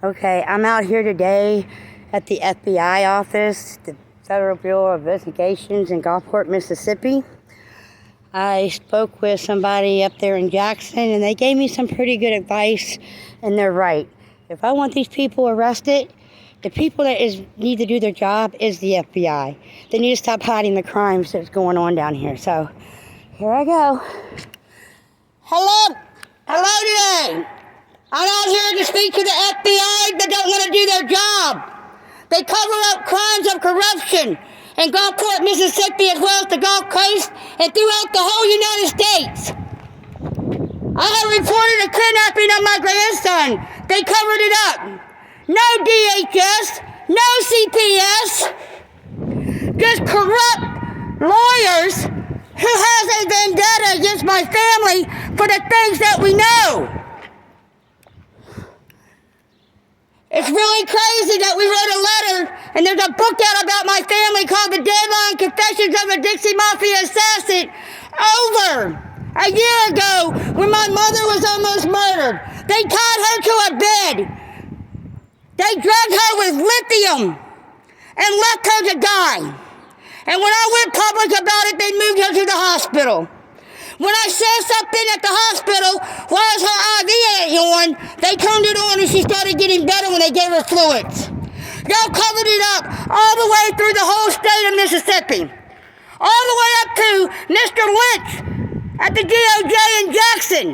Okay, I'm out here today at the FBI office, the Federal Bureau of Investigations in Gulfport, Mississippi. I spoke with somebody up there in Jackson, and they gave me some pretty good advice, and they're right. If I want these people arrested, the people that need to do their job is the FBI. They need to stop hiding the crimes that's going on down here. So, here I go. Hello today. I'm out here to speak to the FBI that don't want to do their job. They cover up crimes of corruption in Gulfport, Mississippi, as well as the Gulf Coast and throughout the whole United States. I have reported a kidnapping of my grandson. They covered it up. No DHS, no CPS, just corrupt lawyers who has a vendetta against my family for the things that we know. It's really crazy that we wrote a letter, and there's a book out about my family called The Deadline Confessions of a Dixie Mafia Assassin over a year ago when my mother was almost murdered. They tied her to a bed. They drugged her with lithium and left her to die. And when I went public about it, they moved her to the hospital. When I said something at the hospital, why is her IV ain't on, they turned it on and she started getting better when they gave her fluids. Y'all covered it up all the way through the whole state of Mississippi. All the way up to Mr. Lynch at the DOJ in Jackson.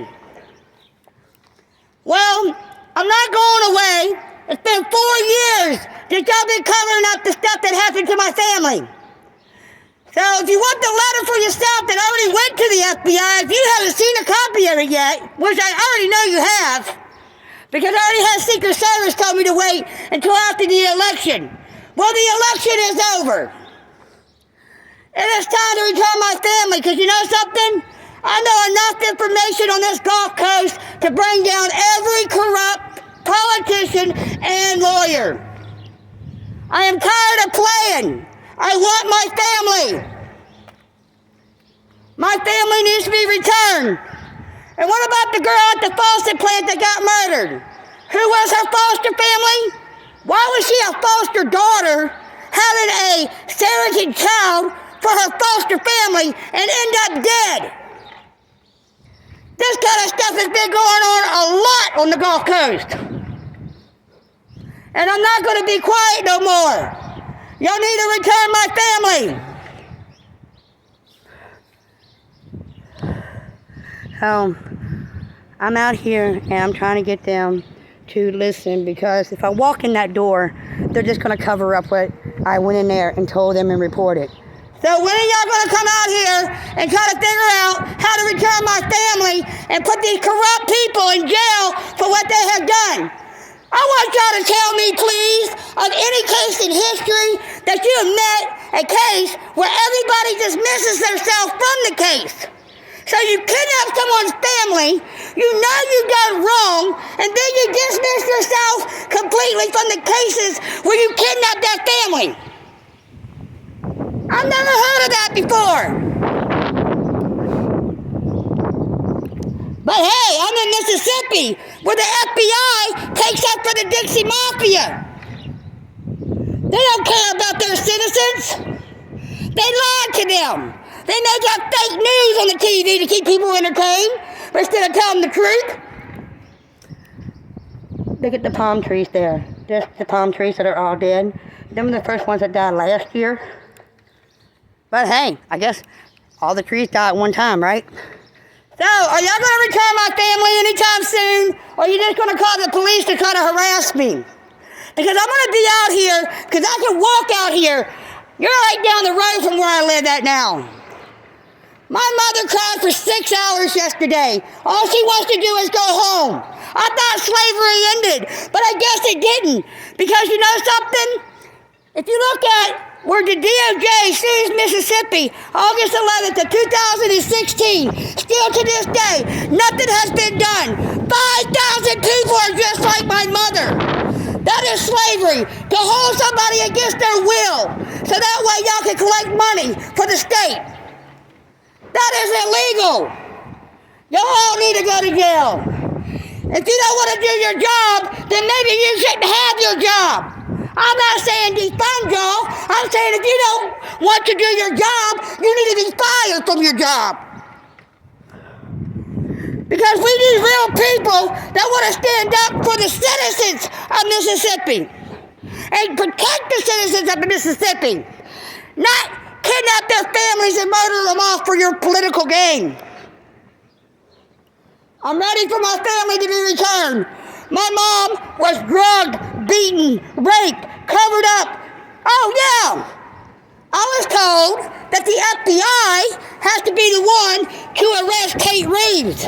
Well, I'm not going away. It's been 4 years that y'all been covering up the stuff that happened to my family. So if you want the letter for yourself that already went to the FBI, if you haven't seen a copy of it yet, which I already know you have, because I already had Secret Service told me to wait until after the election. Well, the election is over. And it's time to return my family, because you know something? I know enough information on this Gulf Coast to bring down every corrupt politician and lawyer. I am tired of playing. I want my family. My family needs to be returned. And what about the girl at the foster plant that got murdered? Who was her foster family? Why was she a foster daughter having a surrogate child for her foster family and end up dead? This kind of stuff has been going on a lot on the Gulf Coast. And I'm not going to be quiet no more. Y'all need to return my family. I'm out here and I'm trying to get them to listen, because if I walk in that door, they're just going to cover up what I went in there and told them and reported. So when are y'all going to come out here and try to figure out how to return my family and put these corrupt people in jail for what they have done? I want y'all to tell me, please, of any case in history that you have met a case where everybody dismisses themselves from the case. So you kidnap someone's family, you know you got it wrong, and then you dismiss yourself completely from the cases where you kidnap that family. I've never heard of that before. But hey, I'm in Mississippi, where the FBI takes up for the Dixie Mafia. They don't care about their citizens. They lied to them. They make up fake news on the TV to keep people entertained, instead of telling the truth. Look at the palm trees there. Just the palm trees that are all dead. Them are the first ones that died last year. But hey, I guess all the trees die at one time, right? So, are y'all going to return my family anytime soon? Or are you just going to call the police to try to harass me? Because I'm going to be out here, because I can walk out here. You're right down the road from where I live at now. My mother cried for 6 hours yesterday. All she wants to do is go home. I thought slavery ended, but I guess it didn't. Because you know something? If you look at where the DOJ sues Mississippi, August 11th of 2016, still to this day, nothing has been done. 5,000 people are just like my mother. That is slavery, to hold somebody against their will, so that way y'all can collect money for the state. That is illegal. Y'all all need to go to jail. If you don't want to do your job, then maybe you shouldn't have your job. I'm not saying defund y'all. I'm saying if you don't want to do your job, you need to be fired from your job. Because we need real people that want to stand up for the citizens of Mississippi and protect the citizens of Mississippi, not kidnap their families and murder them off for your political gain. I'm ready for my family to be returned. My mom was drugged, beaten, raped, covered up. Oh yeah, I was told that the FBI has to be the one to arrest Kate Reeves.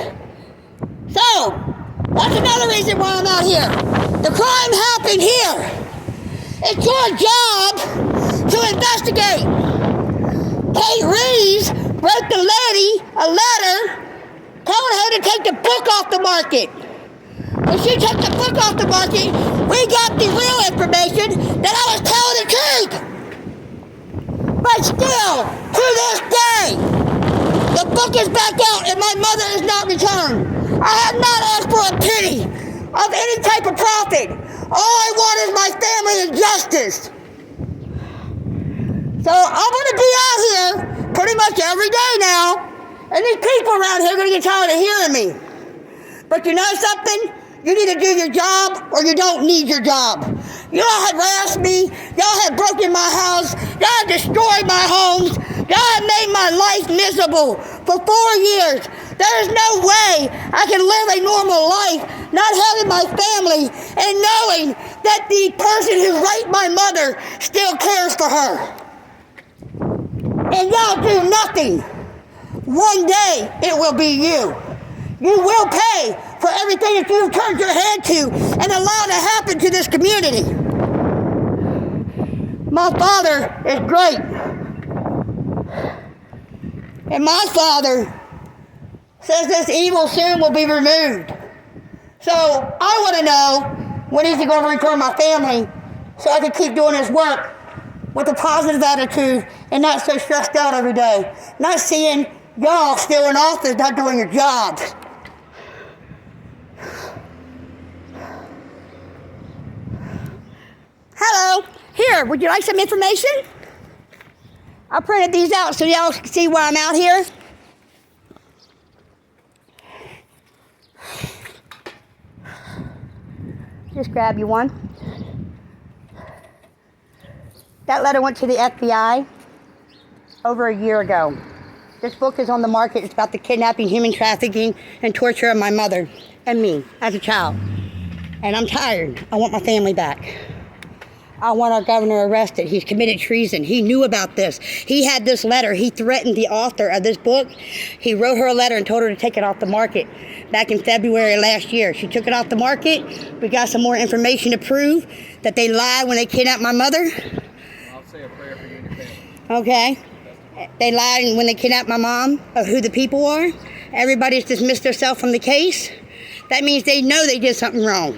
So, that's another reason why I'm out here. The crime happened here. It's your job to investigate. Kate Reeves wrote the lady a letter telling her to take the book off the market. When she took the book off the market, we got the real information that I was telling the truth. But still, to this day, the book is back out and my mother is not returned. I have not asked for a penny of any type of profit. All I want is my family and justice. So I'm going to be out here pretty much every day now. And these people around here are going to get tired of hearing me. But you know something? You need to do your job or you don't need your job. Y'all have harassed me. Y'all have broken my house. Y'all have destroyed my homes. Y'all have made my life miserable for 4 years. There is no way I can live a normal life not having my family and knowing that the person who raped my mother still cares for her. And y'all do nothing. One day it will be you. You will pay for everything that you've turned your head to and allowed to happen to this community. My father is great. And my father says this evil soon will be removed. So I want to know when he's going to return my family so I can keep doing his work with a positive attitude and not so stressed out every day. Not seeing y'all still in office, not doing your jobs. Hello. Here, would you like some information? I printed these out so y'all can see why I'm out here. Just grab you one. That letter went to the FBI over a year ago. This book is on the market. It's about the kidnapping, human trafficking, and torture of my mother and me as a child. And I'm tired. I want my family back. I want our governor arrested. He's committed treason. He knew about this. He had this letter. He threatened the author of this book. He wrote her a letter and told her to take it off the market back in February last year. She took it off the market. We got some more information to prove that they lied when they kidnapped my mother. I'll say a prayer for you and your family. Okay. They lied when they kidnapped my mom of who the people are. Everybody's dismissed herself from the case. That means they know they did something wrong.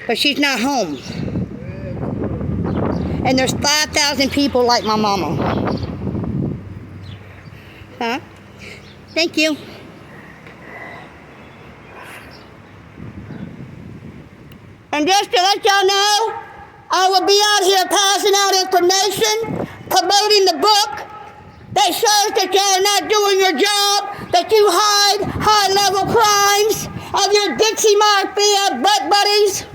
But she's not home. And there's 5,000 people like my mama. Huh? Thank you. And just to let y'all know, I will be out here passing out information, promoting the book that shows that y'all are not doing your job, that you hide high-level crimes of your Dixie Mafia butt buddies.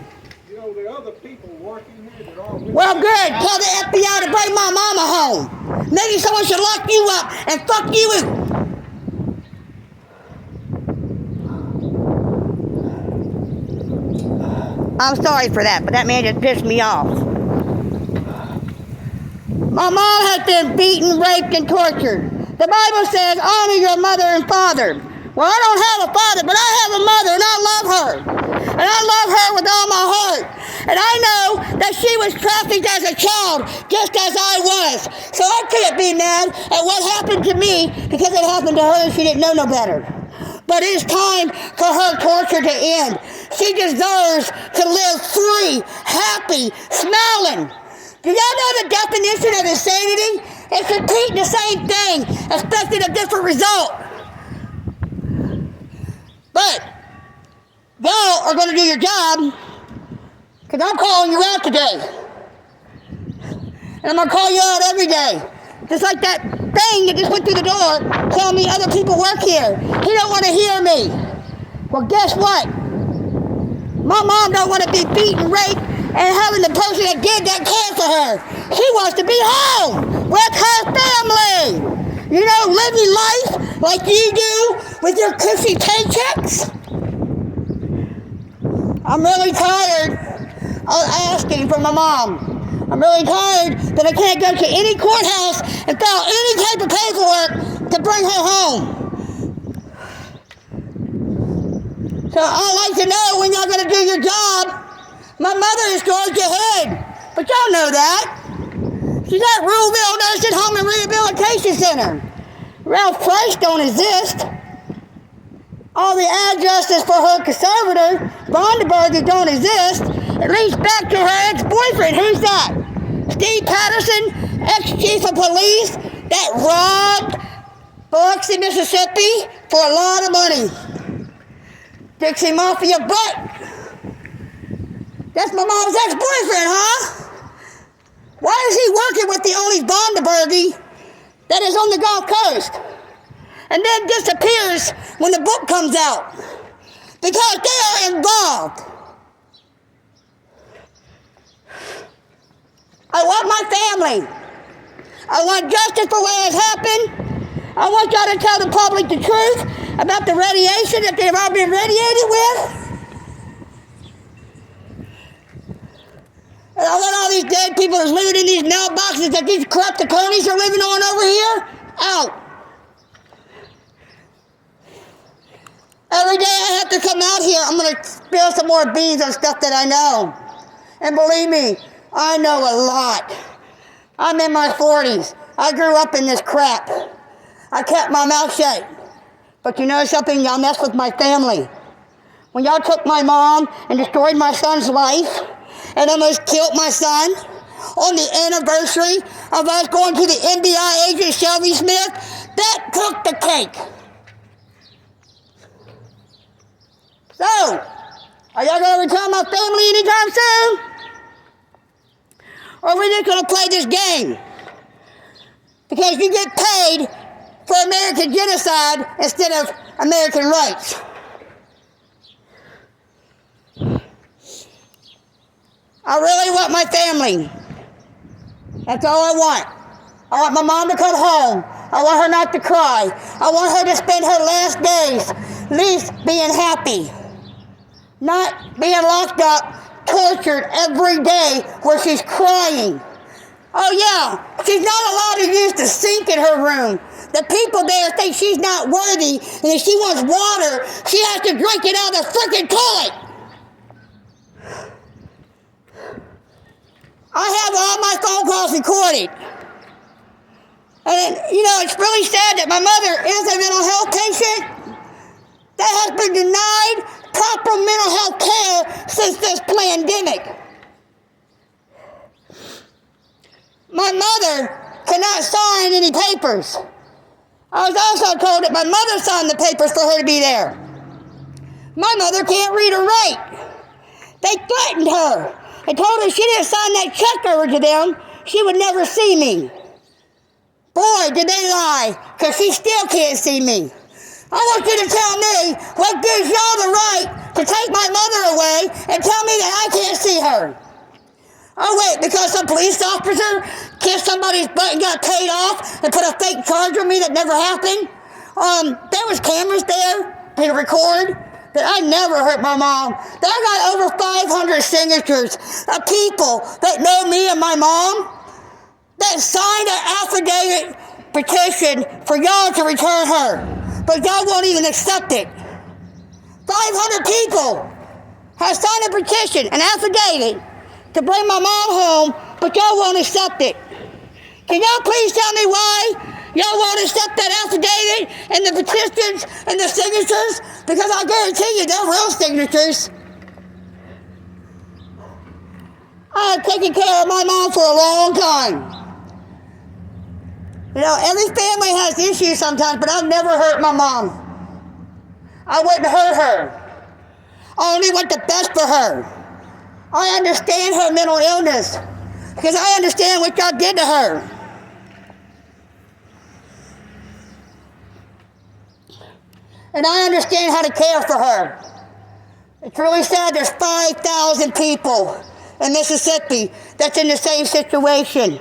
You know, there are other people working here that are... Well, good. Tell the FBI to bring my mama home. Maybe someone should lock you up and fuck you. I'm sorry for that, but that man just pissed me off. My mom has been beaten, raped, and tortured. The Bible says, honor your mother and father. Well, I don't have a father, but I have a mother, and I love her. And I love her with all my heart. And I know that she was trafficked as a child, just as I was. So I can't be mad at what happened to me because it happened to her and she didn't know no better. But it's time for her torture to end. She deserves to live free, happy, smiling. Do y'all know the definition of insanity? It's repeating the same thing, expecting a different result. But y'all are going to do your job, because I'm calling you out today. And I'm going to call you out every day. Just like that thing that just went through the door telling me other people work here. He don't want to hear me. Well, guess what? My mom don't want to be beaten, raped, and having the person that did that care for her. She wants to be home with her family. You know, living life like you do with your cushy paychecks. I'm really tired of asking for my mom. I'm really tired that I can't go to any courthouse and fill out any type of paperwork to bring her home. So I'd like to know when y'all going to do your job. My mother is Georgia Head, but y'all know that. She's at Ruleville Nursing Home and Rehabilitation Center. Ralph Price don't exist. All the addresses for her conservator, Vonderburger, don't exist. It leads back to her ex-boyfriend. Who's that? Steve Patterson, ex-chief of police that robbed Biloxi, Mississippi for a lot of money. Dixie Mafia butt. That's my mom's ex-boyfriend, huh? Why is he working with the only Vonderburger that is on the Gulf Coast? And then disappears when the book comes out. Because they are involved. I want my family. I want justice for what has happened. I want y'all to tell the public the truth about the radiation that they've all been radiated with. And I want all these dead people that's living in these mailboxes that these corrupt attorneys are living on over here out. Every day I have to come out here, I'm going to spill some more beans on stuff that I know. And believe me, I know a lot. I'm in my 40s. I grew up in this crap. I kept my mouth shut. But you know something? Y'all messed with my family. When y'all took my mom and destroyed my son's life and almost killed my son on the anniversary of us going to the FBI agent Shelby Smith, that took the cake. So, are y'all going to return my family anytime soon? Or are we just going to play this game? Because you get paid for American genocide instead of American rights. I really want my family. That's all I want. I want my mom to come home. I want her not to cry. I want her to spend her last days at least being happy. Not being locked up, tortured every day where she's crying. Oh yeah, she's not allowed to use the sink in her room. The people there think she's not worthy, and if she wants water, she has to drink it out of the freaking toilet. I have all my phone calls recorded. And you know, it's really sad that my mother is a mental health patient that has been denied proper mental health care since this pandemic. My mother cannot sign any papers. I was also told that my mother signed the papers for her to be there. My mother can't read or write. They threatened her and told her if she didn't sign that check over to them, she would never see me. Boy, did they lie, because she still can't see me. I want you to tell me what gives y'all the right to take my mother away and tell me that I can't see her. Oh wait, because some police officer kissed somebody's butt and got paid off and put a fake charge on me that never happened? There was cameras there to record that I never hurt my mom. That I got over 500 signatures of people that know me and my mom that signed an affidavit petition for y'all to return her. But y'all won't even accept it. 500 people have signed a petition, an affidavit, to bring my mom home, but y'all won't accept it. Can y'all please tell me why y'all won't accept that affidavit and the petitions and the signatures? Because I guarantee you they're real signatures. I've taken care of my mom for a long time. You know, every family has issues sometimes, but I've never hurt my mom. I wouldn't hurt her. I only want the best for her. I understand her mental illness because I understand what y'all did to her. And I understand how to care for her. It's really sad there's 5,000 people in Mississippi that's in the same situation.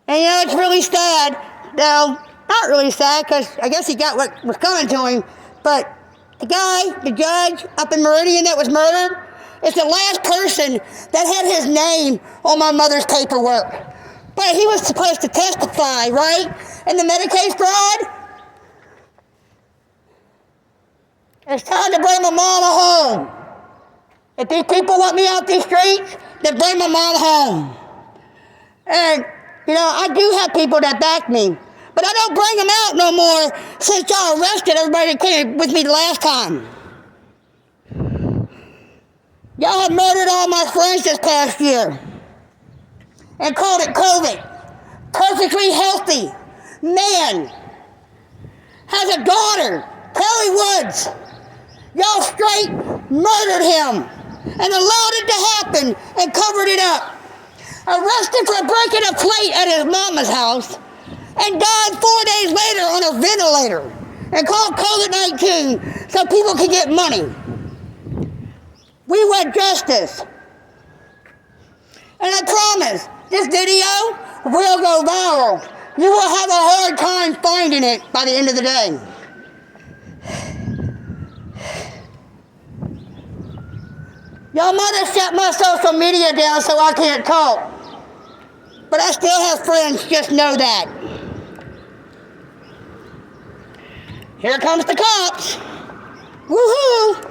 And you know, it's really sad. Now, not really sad because I guess he got what was coming to him, but the judge up in Meridian that was murdered, is the last person that had his name on my mother's paperwork. But he was supposed to testify, right? In the Medicaid fraud. It's time to bring my mama home. If these people want me out these streets, then bring my mama home. And, you know, I do have people that back me, but I don't bring them out no more since y'all arrested everybody that came with me the last time. Y'all have murdered all my friends this past year and called it COVID. Perfectly healthy man has a daughter, Kelly Woods. Y'all straight murdered him and allowed it to happen and covered it up. Arrested for breaking a plate at his mama's house and died 4 days later on a ventilator and called COVID-19 so people could get money. We want justice. And I promise, this video will go viral. You will have a hard time finding it by the end of the day. Y'all might have shut my social media down so I can't talk. But I still have friends, just know that. Here comes the cops. Woohoo!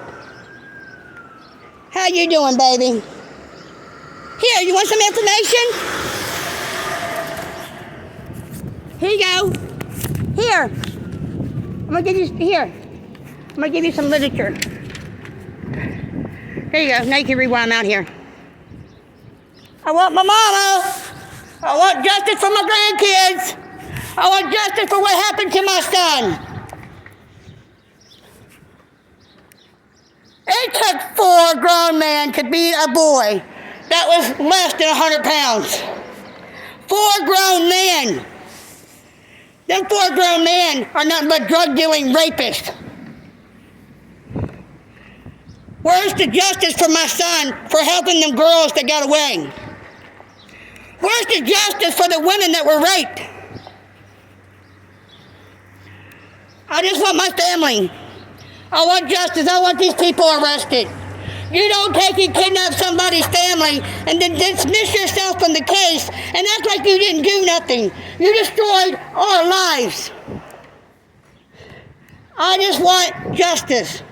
How you doing, baby? Here, you want some information? Here you go. Here. I'm gonna give you some literature. There you go. Now you can read why I'm out here. I want my mama. I want justice for my grandkids. I want justice for what happened to my son. It took 4 grown men to beat a boy that was less than 100 pounds. 4 grown men. Them 4 grown men are nothing but drug-dealing rapists. Where's the justice for my son for helping them girls that got away? Where's the justice for the women that were raped? I just want my family. I want justice. I want these people arrested. You don't take and kidnap somebody's family and then dismiss yourself from the case and act like you didn't do nothing. You destroyed our lives. I just want justice.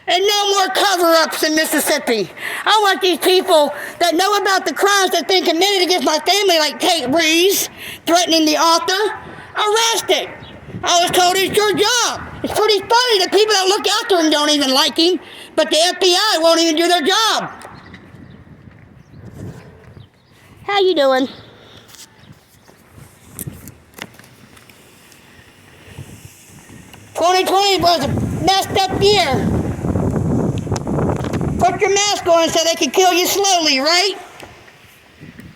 And no more cover-ups in Mississippi. I want these people that know about the crimes that's been committed against my family, like Kate Reeves, threatening the author, arrested. I was told it's your job. It's pretty funny that people that look after him don't even like him, but the FBI won't even do their job. How you doing? "2020 was a messed up year. Put your mask on so they can kill you slowly, right?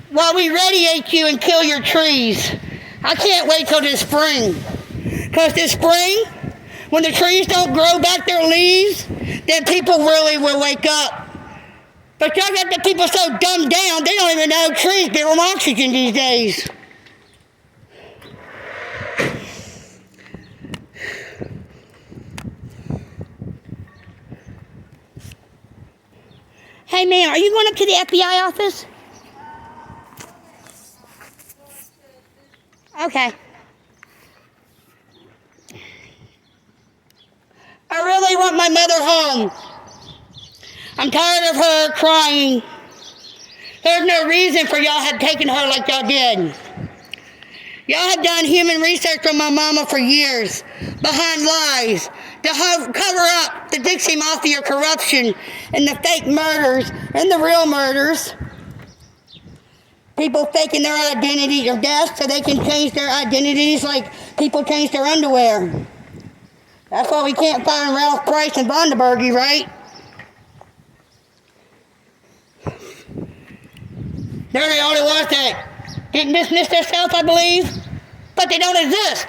While we radiate you and kill your trees. I can't wait till this spring. Because this spring, when the trees don't grow back their leaves, then people really will wake up. But y'all got the people so dumbed down, they don't even know trees give them oxygen these days. Hey, man, are you going up to the FBI office? Okay. I really want my mother home. I'm tired of her crying. There's no reason for y'all have taken her like y'all did. Y'all have done human research on my mama for years, behind lies, to cover up the Dixie Mafia corruption and the fake murders and the real murders. People faking their identity or death so they can change their identities like people change their underwear. That's why we can't find Ralph Price and Vonderbergy, right? They're the only ones that didn't dismiss themselves, I believe, but they don't exist.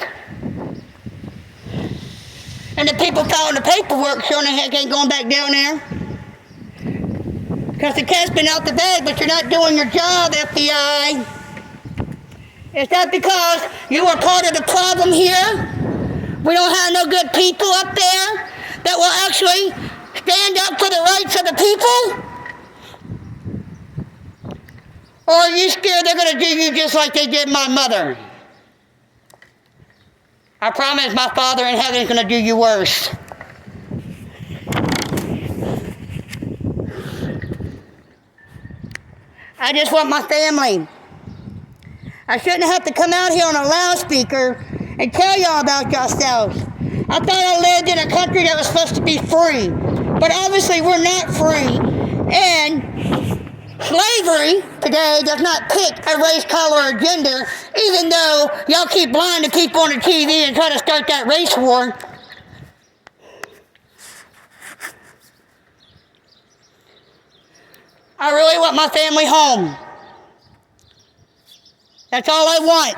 And the people filing the paperwork sure the heck ain't going back down there. Because the cat's been out the bag, but you're not doing your job, FBI. Is that because you are part of the problem here? We don't have no good people up there that will actually stand up for the rights of the people? Or are you scared they're going to do you just like they did my mother? I promise my Father in heaven is going to do you worse. I just want my family. I shouldn't have to come out here on a loudspeaker and tell y'all about yourselves. I thought I lived in a country that was supposed to be free. But obviously we're not free. And slavery today does not pick a race, color, or gender, even though y'all keep lying to people on the TV and try to start that race war. I really want my family home. That's all I want.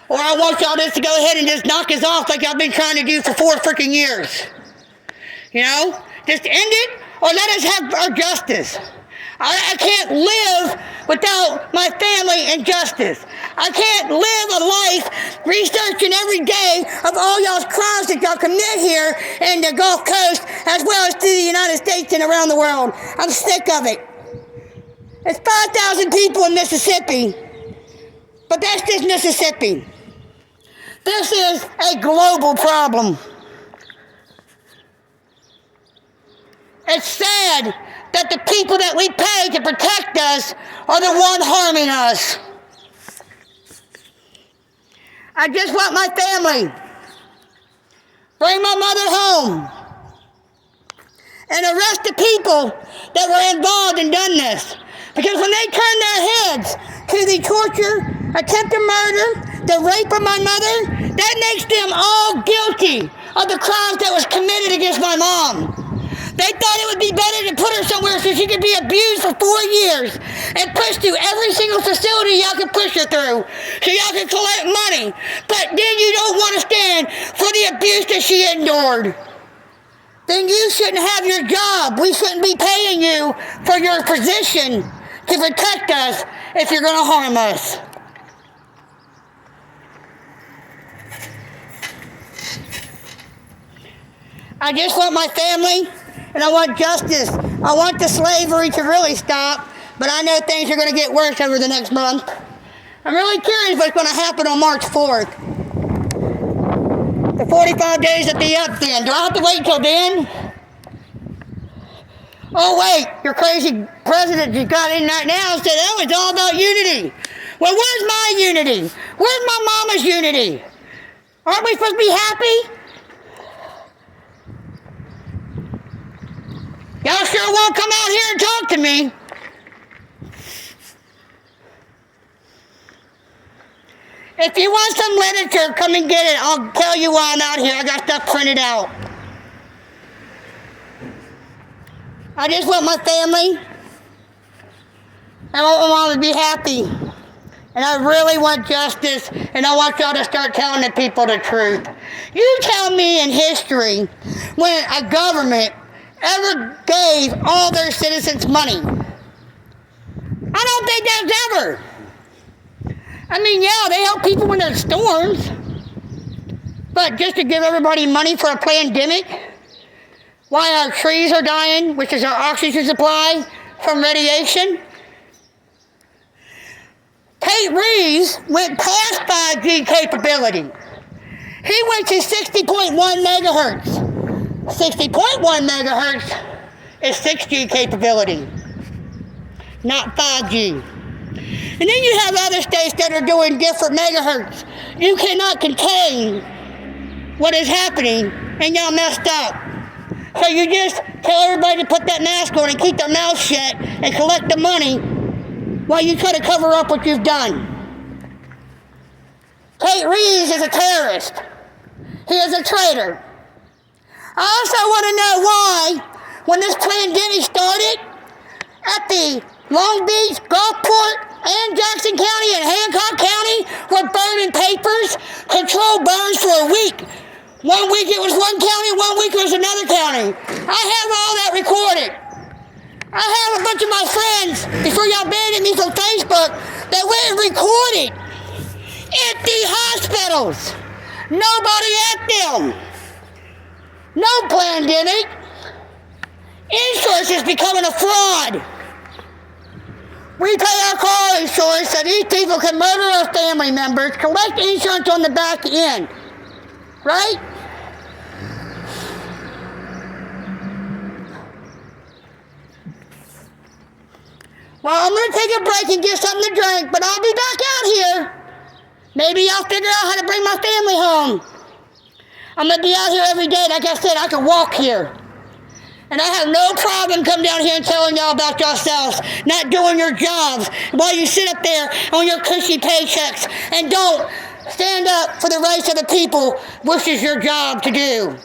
Or I want y'all just to go ahead and just knock us off like y'all been trying to do for 4 freaking years. You know? Just end it or let us have our justice. I can't live without my family and justice. I can't live a life researching every day of all y'all's crimes that y'all commit here in the Gulf Coast as well as through the United States and around the world. I'm sick of it. It's 5,000 people in Mississippi, but that's just Mississippi. This is a global problem. It's sad that the people that we pay to protect us are the ones harming us. I just want my family. Bring my mother home. And arrest the people that were involved and done this. Because when they turn their heads to the torture, attempted murder, the rape of my mother, that makes them all guilty of the crimes that was committed against my mom. They thought it would be better to put her somewhere so she could be abused for 4 years and pushed through every single facility y'all could push her through so y'all could collect money. But then you don't want to stand for the abuse that she endured. Then you shouldn't have your job. We shouldn't be paying you for your position to protect us if you're going to harm us. I just want my family. And I want justice. I want the slavery to really stop, but I know things are going to get worse over the next month. I'm really curious what's going to happen on March 4th. The 45 days will be up then. Do I have to wait till then? Oh wait, your crazy president just got in right now and said, oh, it's all about unity. Well, where's my unity? Where's my mama's unity? Aren't we supposed to be happy? Y'all sure won't come out here and talk to me. If you want some literature, come and get it. I'll tell you why I'm out here. I got stuff printed out. I just want my family. I want my mom to be happy. And I really want justice, and I want y'all to start telling the people the truth. You tell me in history when a government ever gave all their citizens money. I don't think that's ever. I mean, yeah, they help people when there's storms. But just to give everybody money for a pandemic, while our trees are dying, which is our oxygen supply from radiation. Tate Reeves went past 5G capability. He went to 60.1 megahertz. 60.1 megahertz is 6G capability, not 5G. And then you have other states that are doing different megahertz. You cannot contain what is happening, and y'all messed up. So you just tell everybody to put that mask on and keep their mouth shut and collect the money while you try to cover up what you've done. Tate Reeves is a terrorist. He is a traitor. I also want to know why, when this pandemic started, at the Long Beach, Gulfport, and Jackson County and Hancock County were burning papers, controlled burns for a week. 1 week it was one county, 1 week it was another county. I have all that recorded. I have a bunch of my friends, before y'all banned me from Facebook, that went and recorded empty hospitals. Nobody at them. No pandemic. Insurance is becoming a fraud. We pay our car insurance so these people can murder our family members, collect insurance on the back end. Right? Well, I'm going to take a break and get something to drink, but I'll be back out here. Maybe I'll figure out how to bring my family home. I'm going to be out here every day. Like I said, I can walk here. And I have no problem coming down here and telling y'all about yourselves not doing your jobs while you sit up there on your cushy paychecks and don't stand up for the rights of the people, which is your job to do.